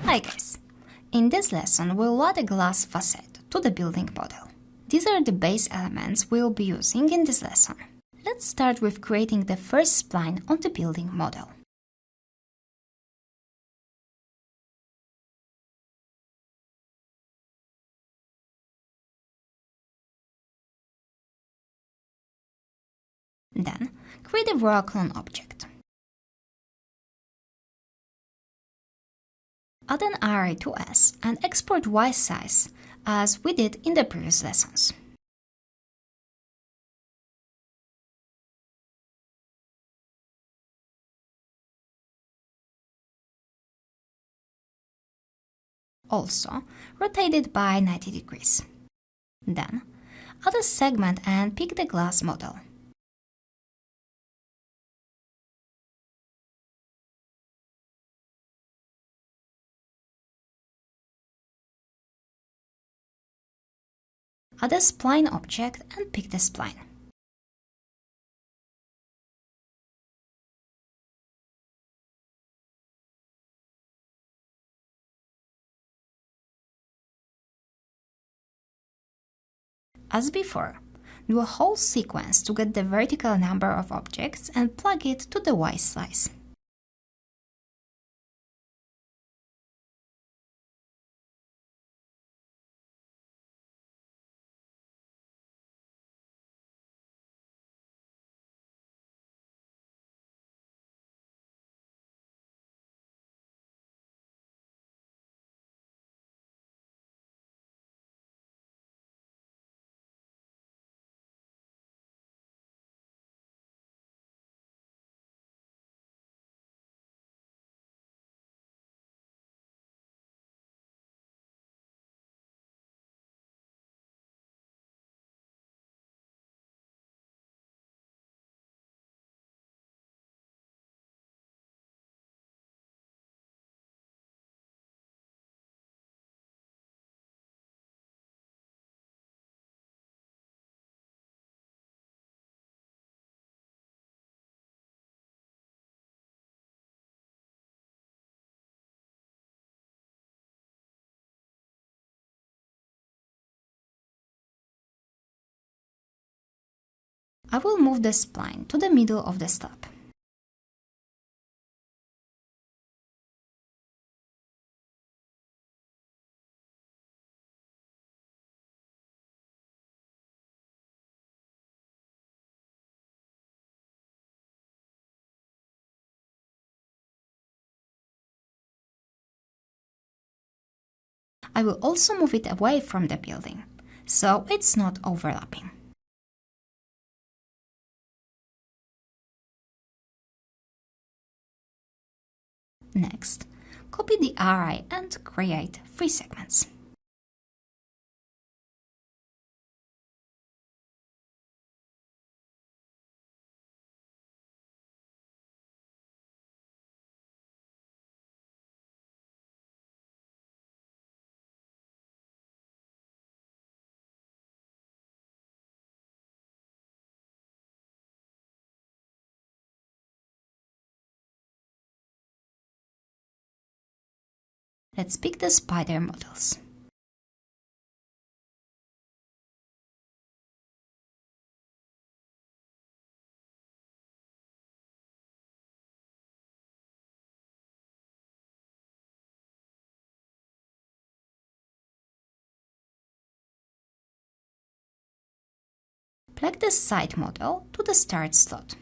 Hi guys! In this lesson we'll add a glass facade to the building model. These are the base elements we'll be using in this lesson. Let's start with creating the first spline on the building model. Then, create a RailClone object. Add an array to S and export Y size as we did in the previous lessons. Also, rotate it by 90 degrees. Then, add a segment and pick the glass model. Add a spline object and pick the spline. As before, do a whole sequence to get the vertical number of objects and plug it to the Y slice. I will move the spline to the middle of the slab. I will also move it away from the building, so it's not overlapping. Next, copy the array and create 3 segments. Let's pick the spider models. Plug the side model to the start slot.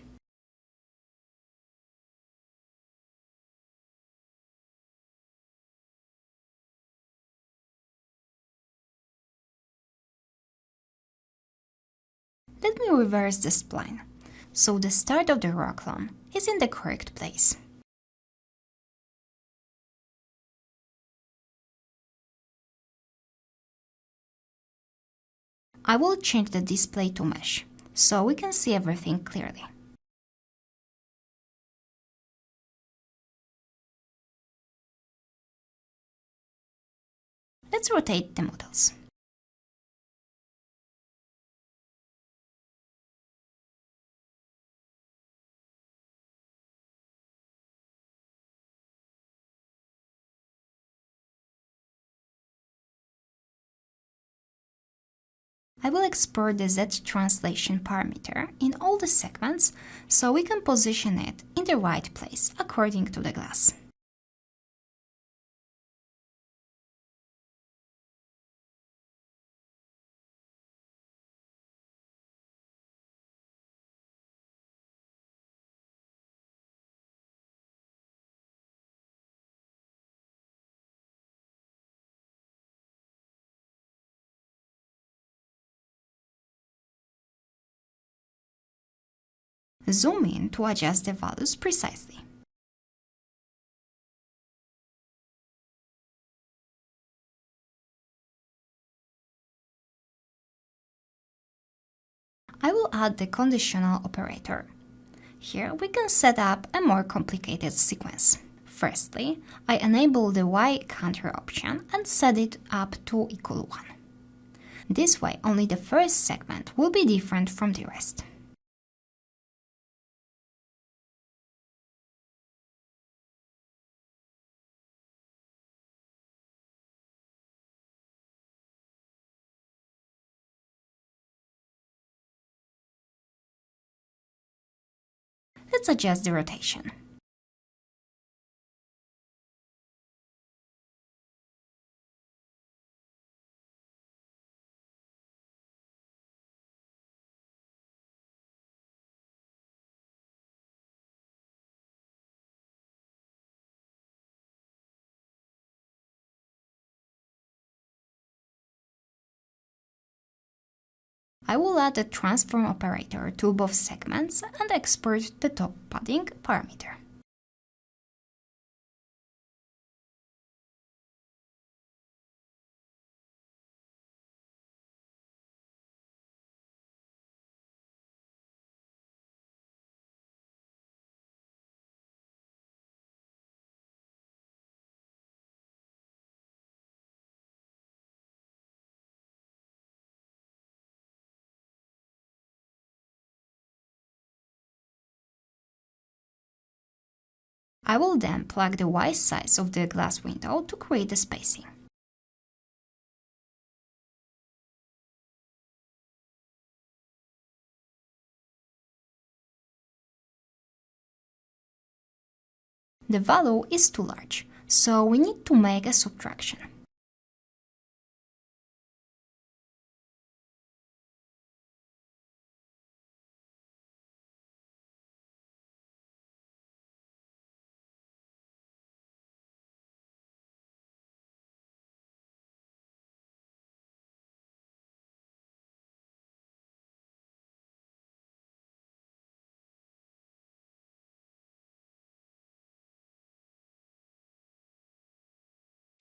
Let me reverse the spline, so the start of the RailClone is in the correct place. I will change the display to mesh, so we can see everything clearly. Let's rotate the models. I will export the Z translation parameter in all the segments so we can position it in the right place according to the glass. Zoom in to adjust the values precisely. I will add the conditional operator. Here we can set up a more complicated sequence. Firstly, I enable the Y counter option and set it up to equal 1. This way, only the first segment will be different from the rest. Let's adjust the rotation. I will add the transform operator to both segments and export the top padding parameter. I will then plug the Y size of the glass window to create the spacing. The value is too large, so we need to make a subtraction.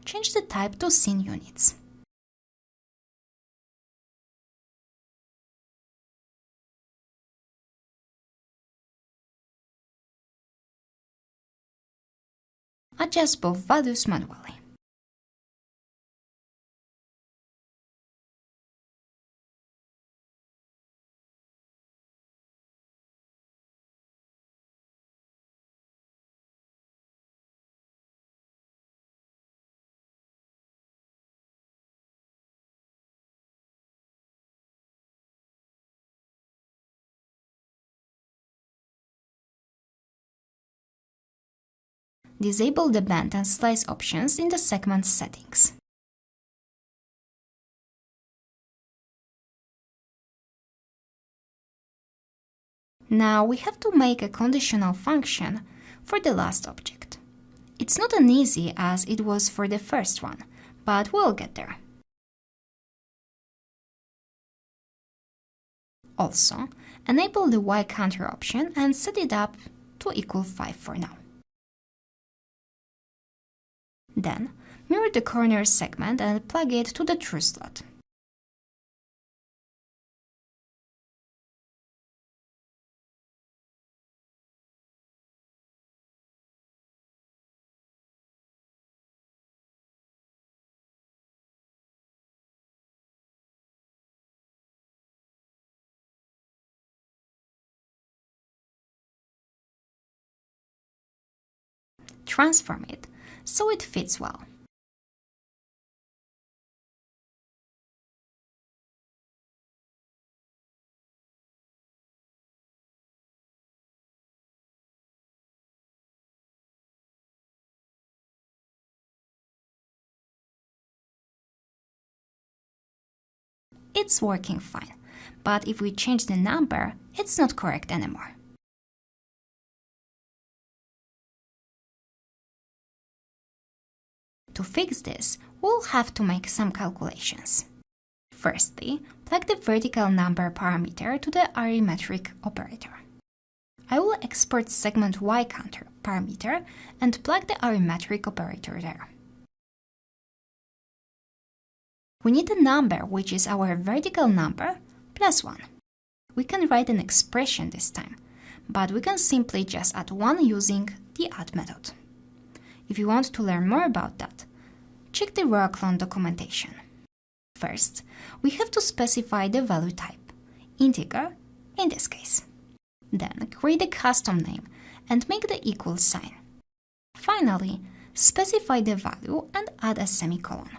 Change the type to scene units. Adjust both values manually. Disable the bend and slice options in the segment settings. Now we have to make a conditional function for the last object. It's not as easy as it was for the first one, but we'll get there. Also, enable the Y counter option and set it up to equal 5 for now. Then, mirror the corner segment and plug it to the true slot. Transform it so it fits well. it's working fine. But if we change the number, it's not correct anymore. To fix this, we'll have to make some calculations. Firstly, plug the vertical number parameter to the arithmetic operator. I will export segment y counter parameter and plug the arithmetic operator there. We need a number which is our vertical number plus 1. We can write an expression this time, but we can simply just add 1 using the add method. If you want to learn more about that, check the RailClone documentation. First, we have to specify the value type, integer in this case. Then create a custom name and make the equal sign. Finally, specify the value and add a semicolon.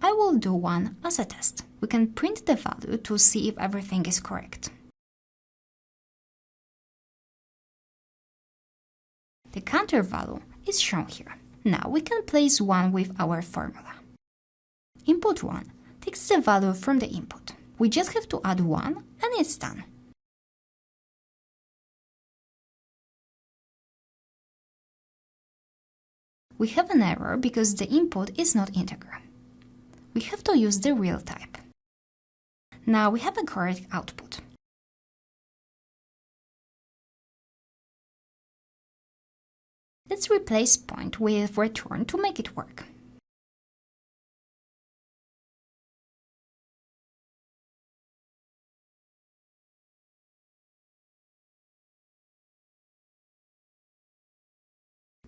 I will do one as a test. We can print the value to see if everything is correct. The counter value is shown here. Now we can place 1 with our formula. Input 1 takes the value from the input. We just have to add 1 and it's done. We have an error because the input is not integer. We have to use the real type. Now we have a correct output. Let's replace point with return to make it work.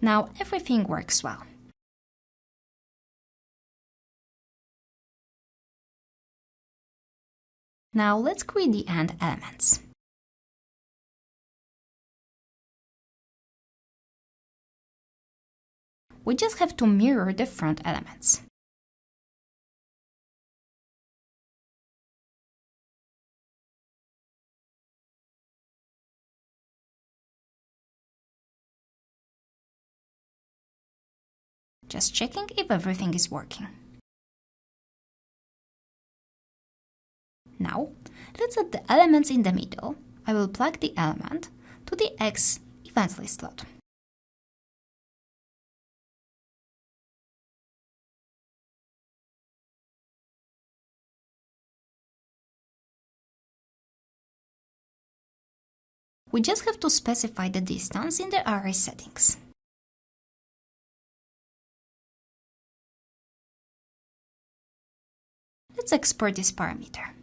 Now everything works well. Now let's create the end elements. We just have to mirror the front elements. Just checking if everything is working. Now, let's add the elements in the middle. I will plug the element to the X event list slot. We just have to specify the distance in the array settings. Let's export this parameter.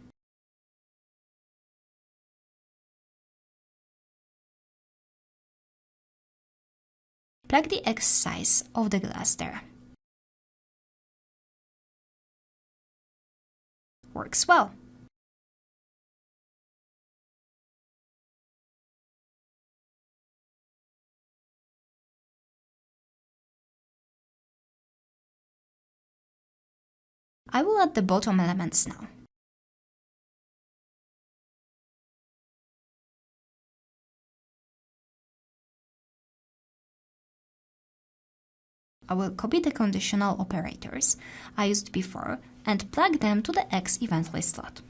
Plug the X size of the glass there. Works well. I will add the bottom elements now. I will copy the conditional operators I used before and plug them to the X event list slot.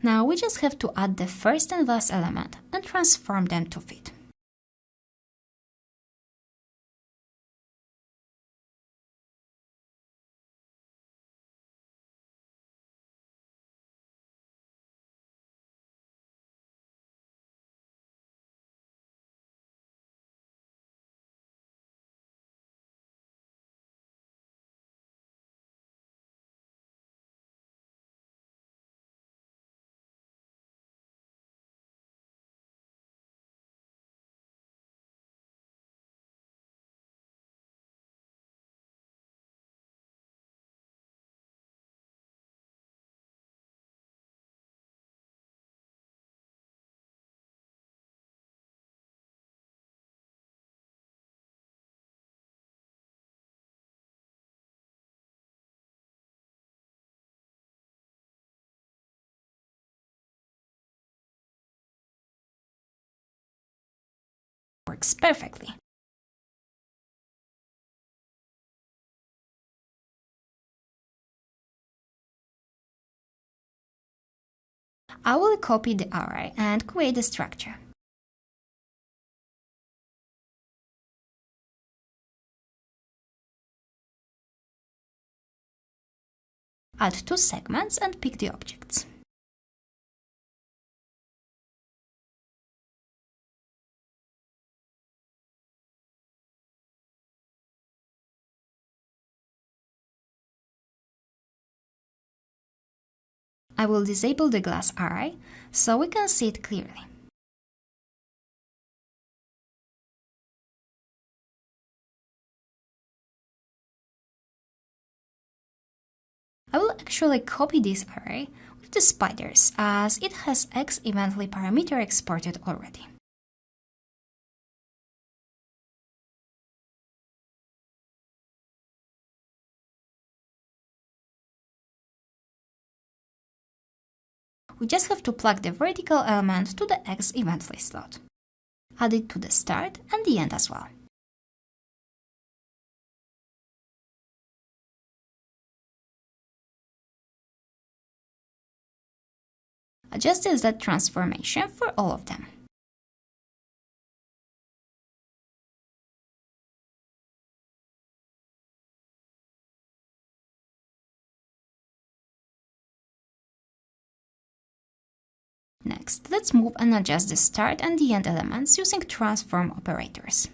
Now we just have to add the first and last element and transform them to fit. works perfectly. I will copy the array and create the structure. Add 2 segments and pick the objects. I will disable the glass array so we can see it clearly. I will actually copy this array with the spiders as it has X-Evently parameter exported already. We just have to plug the vertical element to the X-Evently slot. Add it to the start and the end as well. Adjust the Z transformation for all of them. Next, let's move and adjust the start and the end elements using transform operators.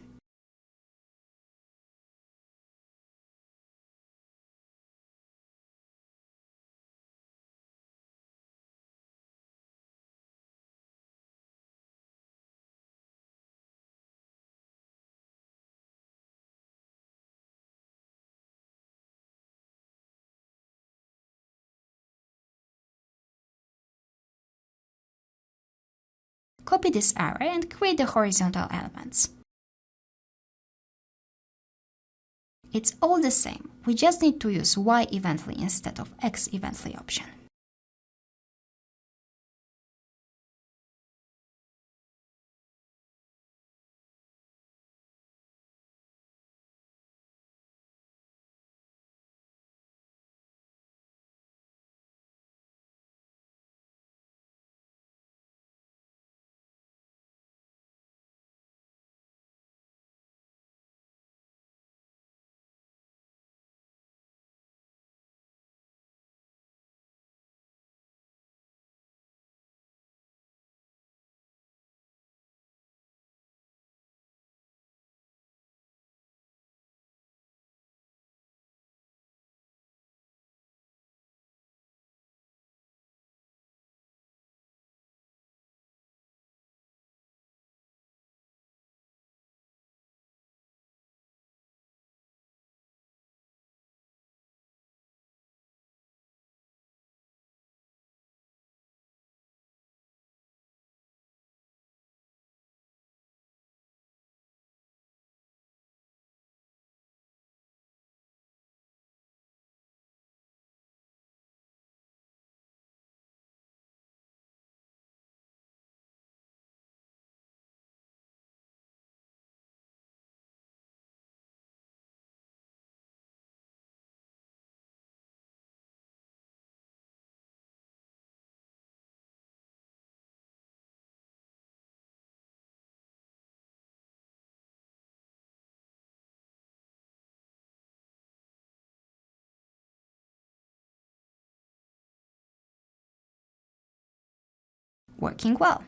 Copy this array and create the horizontal elements. It's all the same, we just need to use Y-Evently instead of X-Evently option. Working well.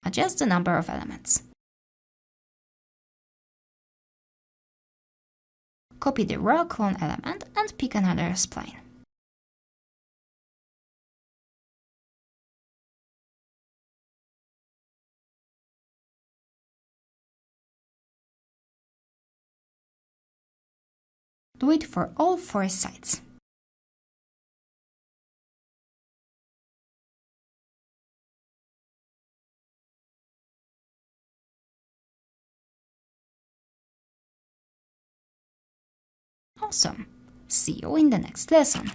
Adjust the number of elements. Copy the RailClone element and pick another spline. Do it for all 4 sides. Awesome! See you in the next lesson.